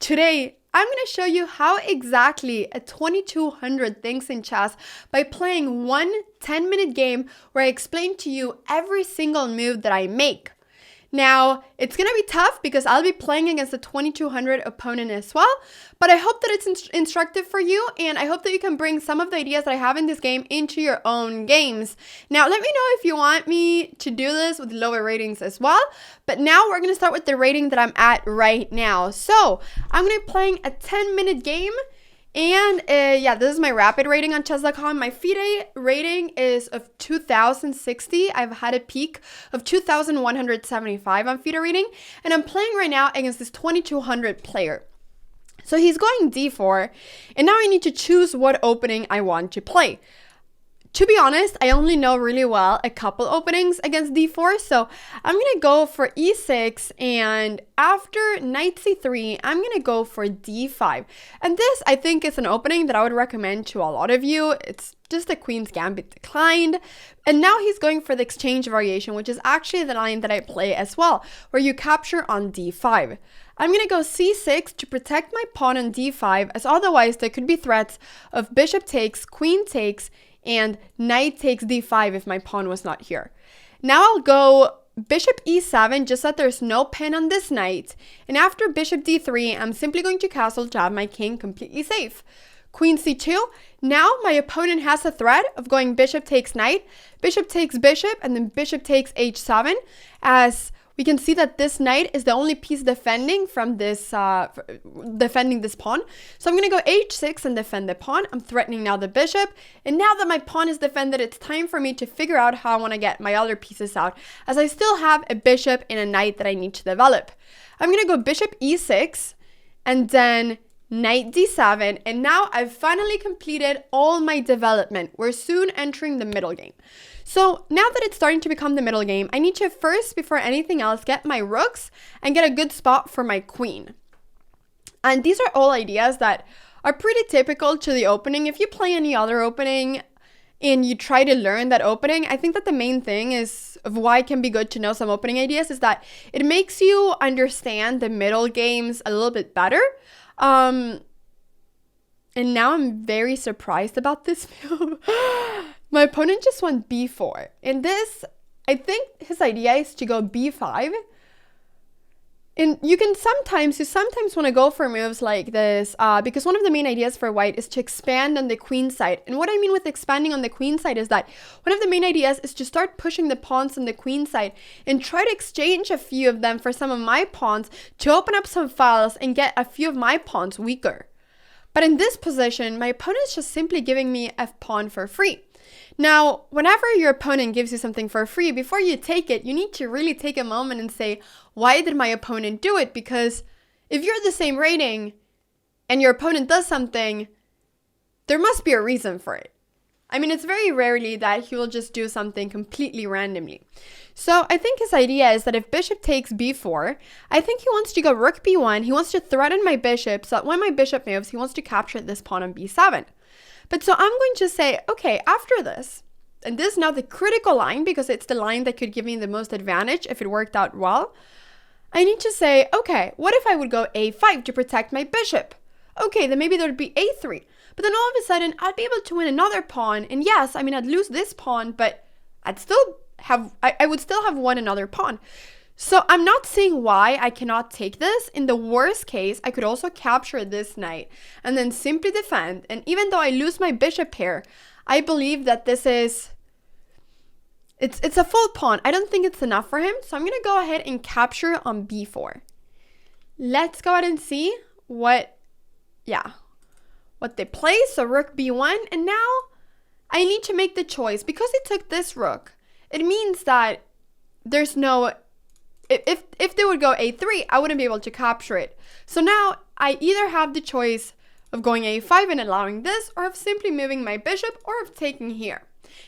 Today, I'm going to show you how exactly a 2200 thinks in chess by playing one 10-minute game where I explain to you every single move that I make. Now, it's going to be tough because I'll be playing against a 2200 opponent as well, but I hope that it's instructive for you, and I hope that you can bring some of the ideas that I have in this game into your own games. Now, let me know if you want me to do this with lower ratings as well, but now we're going to start with the rating that I'm at right now. So, I'm going to be playing a 10-minute game. And yeah, this is my rapid rating on chess.com. My FIDE rating is of 2060. I've had a peak of 2175 on FIDE rating. And I'm playing right now against this 2200 player. So he's going d4. And now I need to choose what opening I want to play. To be honest, I only know really well a couple openings against d4, so I'm going to go for e6, and after knight c3, I'm going to go for d5. And this, I think, is an opening that I would recommend to a lot of you. It's just a queen's gambit declined, and now he's going for the exchange variation, which is actually the line that I play as well, where you capture on d5. I'm going to go c6 to protect my pawn on d5, as otherwise there could be threats of bishop takes, queen takes, and knight takes d5 if my pawn was not here. Now I'll go bishop e7 just so that there's no pin on this knight. And after bishop d3, I'm simply going to castle to have my king completely safe. Queen c2. Now my opponent has a threat of going bishop takes knight, bishop takes bishop, and then bishop takes h7, as we can see that this knight is the only piece defending from this, defending this pawn. So I'm going to go h6 and defend the pawn. I'm threatening now the bishop. And now that my pawn is defended, it's time for me to figure out how I want to get my other pieces out, as I still have a bishop and a knight that I need to develop. I'm going to go bishop e6 and then knight d7. And now I've finally completed all my development. We're soon entering the middle game. So now that it's starting to become the middle game, I need to first, before anything else, get my rooks and get a good spot for my queen. And these are all ideas that are pretty typical to the opening. If you play any other opening and you try to learn that opening, I think that the main thing is of why it can be good to know some opening ideas is that it makes you understand the middle games a little bit better. And now I'm very surprised about this move. My opponent just went b4. And this, I think his idea is to go b5. And you sometimes want to go for moves like this because one of the main ideas for white is to expand on the queen side. And what I mean with expanding on the queen side is that one of the main ideas is to start pushing the pawns on the queen side and try to exchange a few of them for some of my pawns to open up some files and get a few of my pawns weaker. But in this position, my opponent is just simply giving me a pawn for free. Now, whenever your opponent gives you something for free, before you take it, you need to really take a moment and say, why did my opponent do it? Because if you're the same rating and your opponent does something, there must be a reason for it. I mean, it's very rarely that he will just do something completely randomly. So I think his idea is that if bishop takes b4, I think he wants to go rook b1. He wants to threaten my bishop so that when my bishop moves, he wants to capture this pawn on b7. But so I'm going to say, okay, after this, and this is now the critical line because it's the line that could give me the most advantage if it worked out well. I need to say, okay, what if I would go a5 to protect my bishop? Okay, then maybe there would be a3. But then all of a sudden, I'd be able to win another pawn. And yes, I mean, I'd lose this pawn, but I'd still have, I would still have won another pawn. So I'm not seeing why I cannot take this. In the worst case, I could also capture this knight and then simply defend. And even though I lose my bishop pair, I believe that this is, it's a full pawn. I don't think it's enough for him. So I'm going to go ahead and capture on b4. Let's go ahead and see what they play. So rook b1. And now I need to make the choice. Because he took this rook, it means that there's no... If they would go a3, I wouldn't be able to capture it. So now I either have the choice of going a5 and allowing this, or of simply moving my bishop, or of taking here.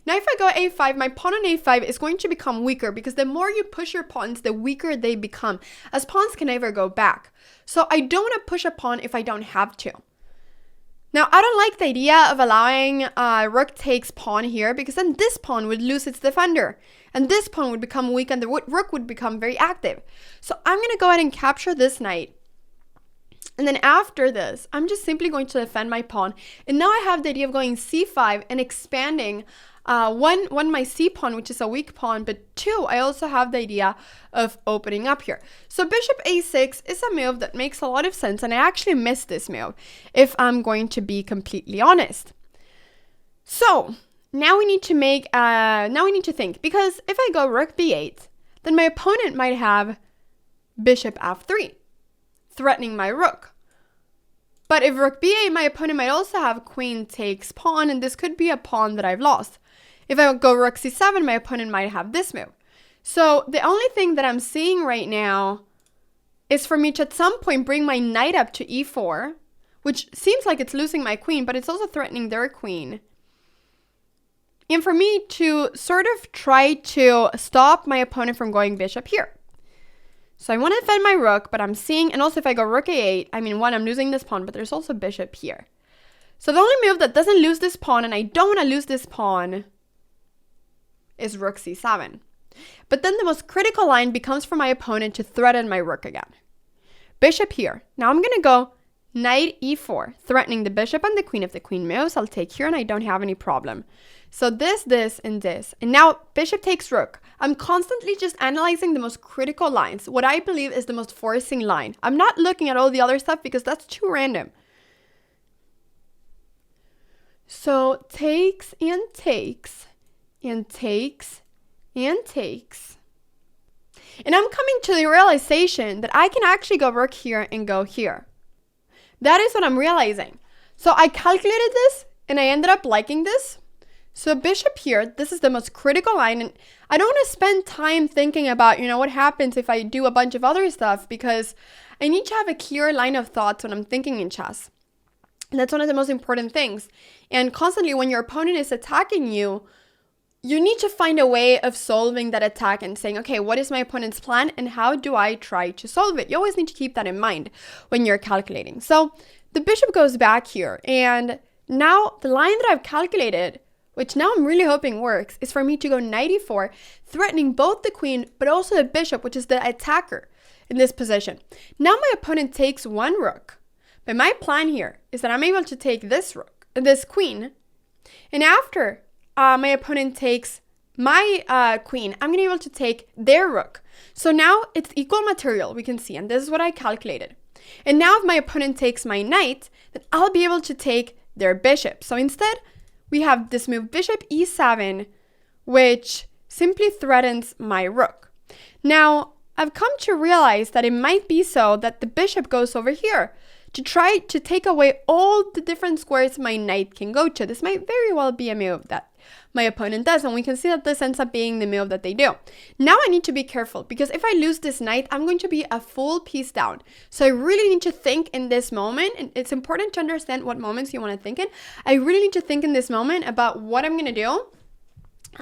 Now if I go a5, my pawn on a5 is going to become weaker because the more you push your pawns, the weaker they become, as pawns can never go back. So I don't want to push a pawn if I don't have to. Now, I don't like the idea of allowing rook takes pawn here, because then this pawn would lose its defender. And this pawn would become weak and the rook would become very active. So I'm going to go ahead and capture this knight. And then after this, I'm just simply going to defend my pawn. And now I have the idea of going c5 and expanding one, my c pawn, which is a weak pawn, but two, I also have the idea of opening up here. So bishop a6 is a move that makes a lot of sense, and I actually missed this move, if I'm going to be completely honest. So now we need to think, because if I go rook b8, then my opponent might have bishop f3, threatening my rook. But if rook b8, my opponent might also have queen takes pawn, and this could be a pawn that I've lost. If I go rook c7, my opponent might have this move. So the only thing that I'm seeing right now is for me to at some point bring my knight up to e4, which seems like it's losing my queen, but it's also threatening their queen. And for me to sort of try to stop my opponent from going bishop here. So I want to defend my rook, but I'm seeing, and also if I go rook a8, I mean, one, I'm losing this pawn, but there's also bishop here. So the only move that doesn't lose this pawn, and I don't want to lose this pawn, is rook c7. But then the most critical line becomes for my opponent to threaten my rook again. Bishop here. Now I'm going to go knight e4, threatening the bishop and the queen. If the queen moves, I'll take here, and I don't have any problem. So this, and this. And now bishop takes rook. I'm constantly just analyzing the most critical lines, what I believe is the most forcing line. I'm not looking at all the other stuff because that's too random. So takes and takes and takes and takes. And I'm coming to the realization that I can actually go rook here and go here. That is what I'm realizing. So I calculated this and I ended up liking this. So bishop here, this is the most critical line, and I don't want to spend time thinking about, what happens if I do a bunch of other stuff, because I need to have a clear line of thoughts when I'm thinking in chess. And that's one of the most important things. And constantly when your opponent is attacking you, you need to find a way of solving that attack and saying, okay, what is my opponent's plan and how do I try to solve it? You always need to keep that in mind when you're calculating. So the bishop goes back here, and now the line that I've calculated, which now I'm really hoping works, is for me to go knight e4, threatening both the queen, but also the bishop, which is the attacker in this position. Now my opponent takes one rook, but my plan here is that I'm able to take this rook, this queen, and after my opponent takes my queen, I'm going to be able to take their rook. So now it's equal material, we can see, and this is what I calculated. And now if my opponent takes my knight, then I'll be able to take their bishop. So instead, we have this move bishop e7, which simply threatens my rook. Now, I've come to realize that it might be so that the bishop goes over here to try to take away all the different squares my knight can go to. This might very well be a move that my opponent does, and we can see that this ends up being the move that they do. Now I need to be careful, because if I lose this knight, I'm going to be a full piece down. So I really need to think in this moment, and it's important to understand what moments you want to think in. I really need to think in this moment about what I'm going to do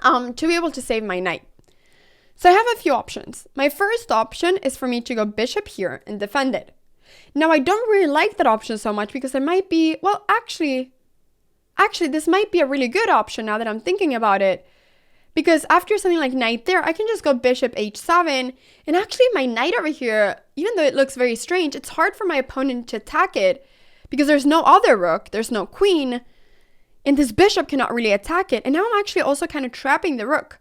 to be able to save my knight. So I have a few options. My first option is for me to go bishop here and defend it. Now I don't really like that option so much, because it might be, well, actually, this might be a really good option now that I'm thinking about it. Because after something like knight there, I can just go bishop h7. And actually my knight over here, even though it looks very strange, it's hard for my opponent to attack it, because there's no other rook, there's no queen, and this bishop cannot really attack it. And now I'm actually also kind of trapping the rook.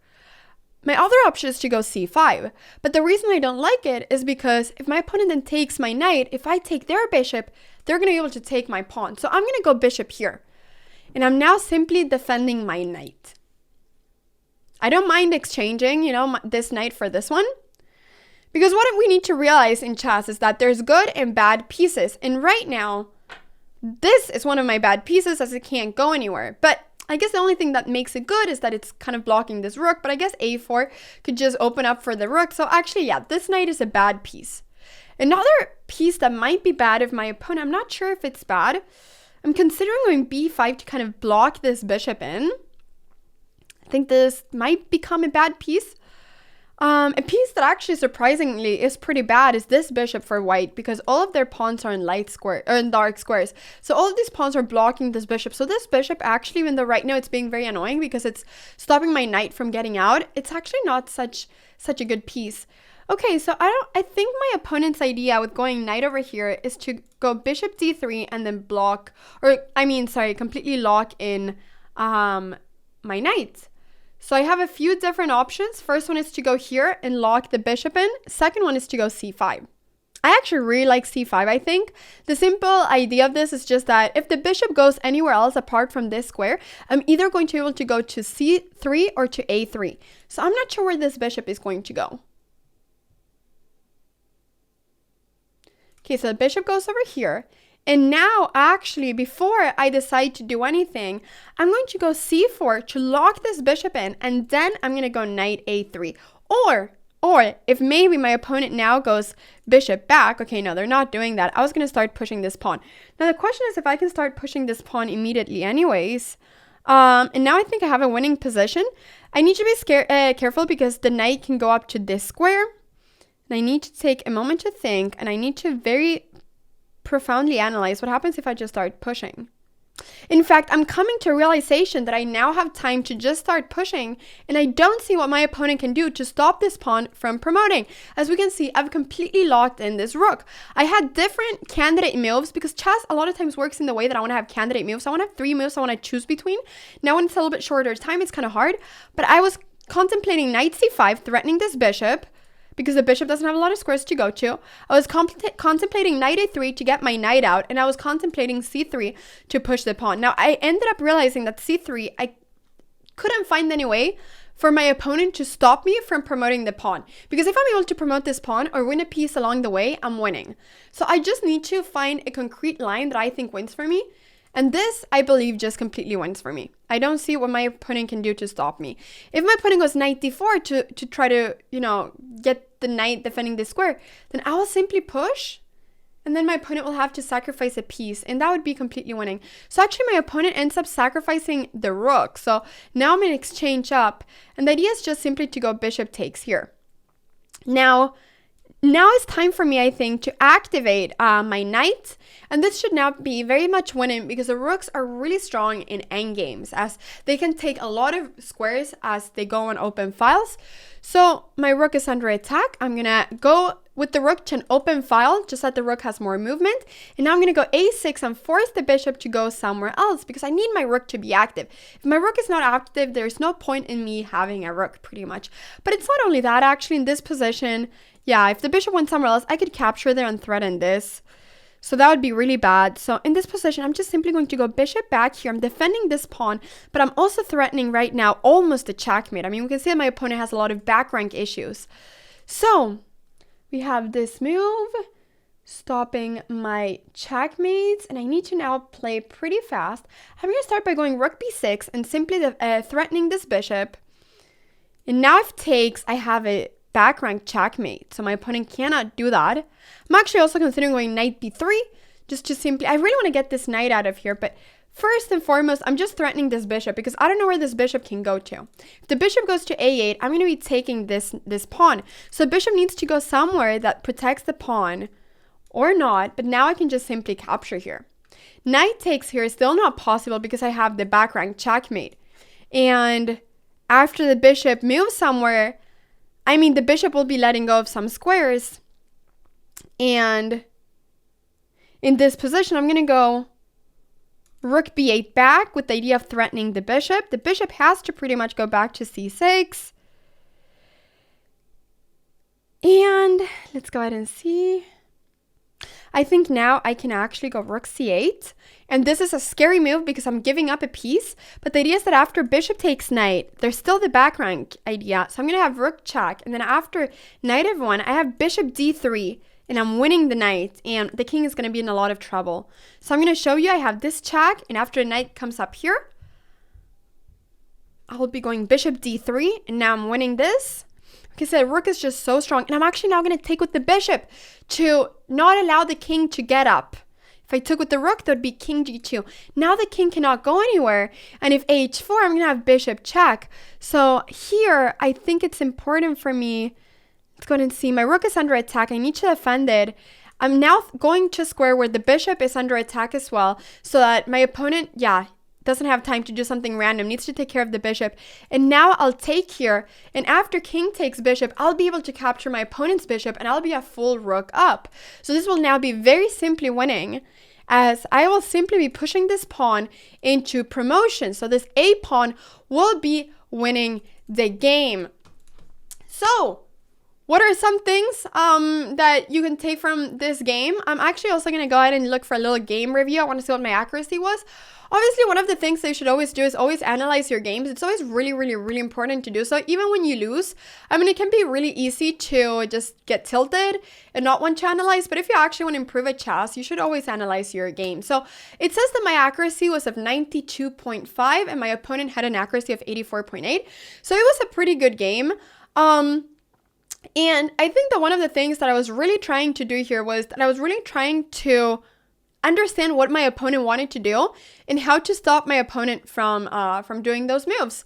My other option is to go c5. But the reason I don't like it is because if my opponent then takes my knight, if I take their bishop, they're going to be able to take my pawn. So I'm going to go bishop here. And I'm now simply defending my knight. I don't mind exchanging, this knight for this one. Because what we need to realize in chess is that there's good and bad pieces. And right now, this is one of my bad pieces, as it can't go anywhere. But I guess the only thing that makes it good is that it's kind of blocking this rook. But I guess a4 could just open up for the rook. So actually, yeah, this knight is a bad piece. Another piece that might be bad if my opponent, I'm not sure if it's bad. I'm considering going b5 to kind of block this bishop in. I think this might become a bad piece. A piece that actually surprisingly is pretty bad is this bishop for white, because all of their pawns are in light square or in dark squares. So all of these pawns are blocking this bishop. So this bishop actually, even though right now it's being very annoying because it's stopping my knight from getting out, it's actually not such a good piece. Okay, so I think my opponent's idea with going knight over here is to go bishop d3 and then block, completely lock in my knight. So I have a few different options. First one is to go here and lock the bishop in. Second one is to go c5. I actually really like c5, I think. The simple idea of this is just that if the bishop goes anywhere else apart from this square, I'm either going to be able to go to c3 or to a3. So I'm not sure where this bishop is going to go. Okay, so the bishop goes over here. And now, actually, before I decide to do anything, I'm going to go c4 to lock this bishop in, and then I'm going to go knight a3. Or if maybe my opponent now goes bishop back, okay, no, they're not doing that. I was going to start pushing this pawn. Now, the question is if I can start pushing this pawn immediately anyways. And now I think I have a winning position. I need to be careful because the knight can go up to this square. And I need to take a moment to think, and I need to very profoundly analyze what happens if I just start pushing. In fact, I'm coming to a realization that I now have time to just start pushing, and I don't see what my opponent can do to stop this pawn from promoting. As we can see, I've completely locked in this rook. I had different candidate moves because chess a lot of times works in the way that I want to have candidate moves. I want to have 3 moves I want to choose between. Now when it's a little bit shorter time, it's kind of hard, but I was contemplating knight c5, threatening this bishop, because the bishop doesn't have a lot of squares to go to. I was contemplating knight a3 to get my knight out, and I was contemplating c3 to push the pawn. Now, I ended up realizing that c3, I couldn't find any way for my opponent to stop me from promoting the pawn. Because if I'm able to promote this pawn or win a piece along the way, I'm winning. So I just need to find a concrete line that I think wins for me. And this, I believe, just completely wins for me. I don't see what my opponent can do to stop me. If my opponent goes knight d4 to try to, get the knight defending this square, then I will simply push. And then my opponent will have to sacrifice a piece. And that would be completely winning. So actually, my opponent ends up sacrificing the rook. So now I'm going to exchange up. And the idea is just simply to go bishop takes here. Now it's time for me, I think, to activate my knight. And this should now be very much winning because the rooks are really strong in endgames as they can take a lot of squares as they go on open files. So my rook is under attack. I'm going to go with the rook to an open file, just that the rook has more movement. And now I'm going to go a6 and force the bishop to go somewhere else because I need my rook to be active. If my rook is not active, there's no point in me having a rook pretty much. But it's not only that, actually, in this position. Yeah, if the bishop went somewhere else, I could capture there and threaten this. So that would be really bad. So in this position, I'm just simply going to go bishop back here. I'm defending this pawn, but I'm also threatening right now almost a checkmate. I mean, we can see that my opponent has a lot of back rank issues. So we have this move, stopping my checkmates, and I need to now play pretty fast. I'm going to start by going rook b6 and simply threatening this bishop. And now if takes, I have a back rank checkmate, so my opponent cannot do that. I'm actually also considering going knight b3 just to simply, I really want to get this knight out of here, but first and foremost, I'm just threatening this bishop because I don't know where this bishop can go to. If the bishop goes to a8, I'm going to be taking this pawn. So the bishop needs to go somewhere that protects the pawn or not, but now I can just simply capture here. Knight takes here is still not possible because I have the back rank checkmate. And after the bishop moves somewhere, I mean, the bishop will be letting go of some squares. And in this position, I'm going to go rook b8 back with the idea of threatening the bishop. The bishop has to pretty much go back to c6. And let's go ahead and see. I think now I can actually go rook c8. And this is a scary move because I'm giving up a piece. But the idea is that after bishop takes knight, there's still the back rank idea. So I'm going to have rook check. And then after knight f1, I have bishop d3. And I'm winning the knight. And the king is going to be in a lot of trouble. So I'm going to show you I have this check. And after the knight comes up here, I will be going bishop d3. And now I'm winning this. Like I said, rook is just so strong. And I'm actually now going to take with the bishop to not allow the king to get up. If I took with the rook, that would be king g2. Now the king cannot go anywhere. And if h4, I'm going to have bishop check. So here, I think it's important for me. Let's go ahead and see. My rook is under attack. I need to defend it. I'm now going to square where the bishop is under attack as well. So that my opponent, doesn't have time to do something random, needs to take care of the bishop. And now I'll take here, and after king takes bishop, I'll be able to capture my opponent's bishop, and I'll be a full rook up. So this will now be very simply winning, as I will simply be pushing this pawn into promotion. So this a pawn will be winning the game. So what are some things that you can take from this game? I'm actually also going to go ahead and look for a little game review. I want to see what my accuracy was. Obviously, one of the things that you should always do is always analyze your games. It's always really, really, really important to do so. Even when you lose, I mean, it can be really easy to just get tilted and not want to analyze. But if you actually want to improve at chess, you should always analyze your game. So it says that my accuracy was of 92.5 and my opponent had an accuracy of 84.8. So it was a pretty good game. And I think that one of the things that I was really trying to do here was that I was really trying to understand what my opponent wanted to do and how to stop my opponent from doing those moves.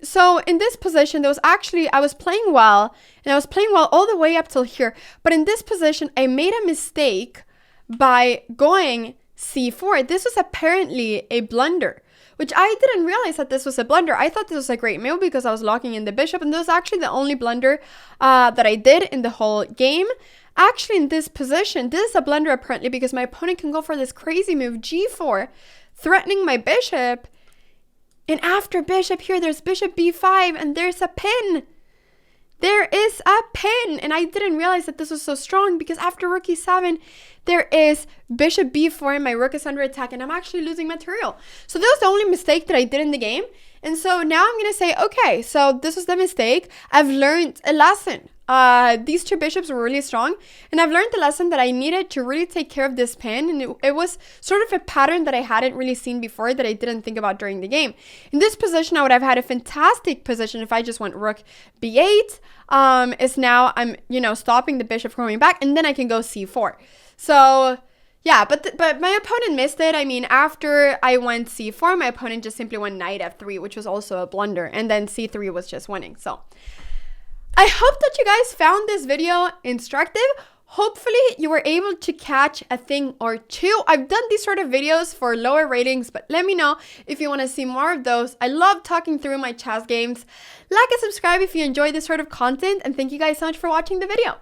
So in this position, I was playing well, and I was playing well all the way up till here. But in this position, I made a mistake by going c4. This was apparently a blunder, which I didn't realize that this was a blunder. I thought this was a great move because I was locking in the bishop, and this was actually the only blunder that I did in the whole game. Actually, in this position, this is a blunder apparently because my opponent can go for this crazy move, g4, threatening my bishop. And after bishop here, there's bishop b5, and there's a pin. There is a pin, and I didn't realize that this was so strong because after rook e7, there is bishop b4, and my rook is under attack, and I'm actually losing material. So that was the only mistake that I did in the game. And so now I'm going to say, okay, so this was the mistake. I've learned a lesson. These two bishops were really strong, and I've learned the lesson that I needed to really take care of this pin, and it was sort of a pattern that I hadn't really seen before that I didn't think about during the game. In this position, I would have had a fantastic position if I just went rook b8. Is now I'm, stopping the bishop from going back, and then I can go c4. So yeah, but my opponent missed it. I mean, after I went c4, my opponent just simply went knight f3, which was also a blunder, and then c3 was just winning. So I hope that you guys found this video instructive. Hopefully you were able to catch a thing or two. I've done these sort of videos for lower ratings, but let me know if you want to see more of those. I love talking through my chess games. Like and subscribe if you enjoy this sort of content, and thank you guys so much for watching the video.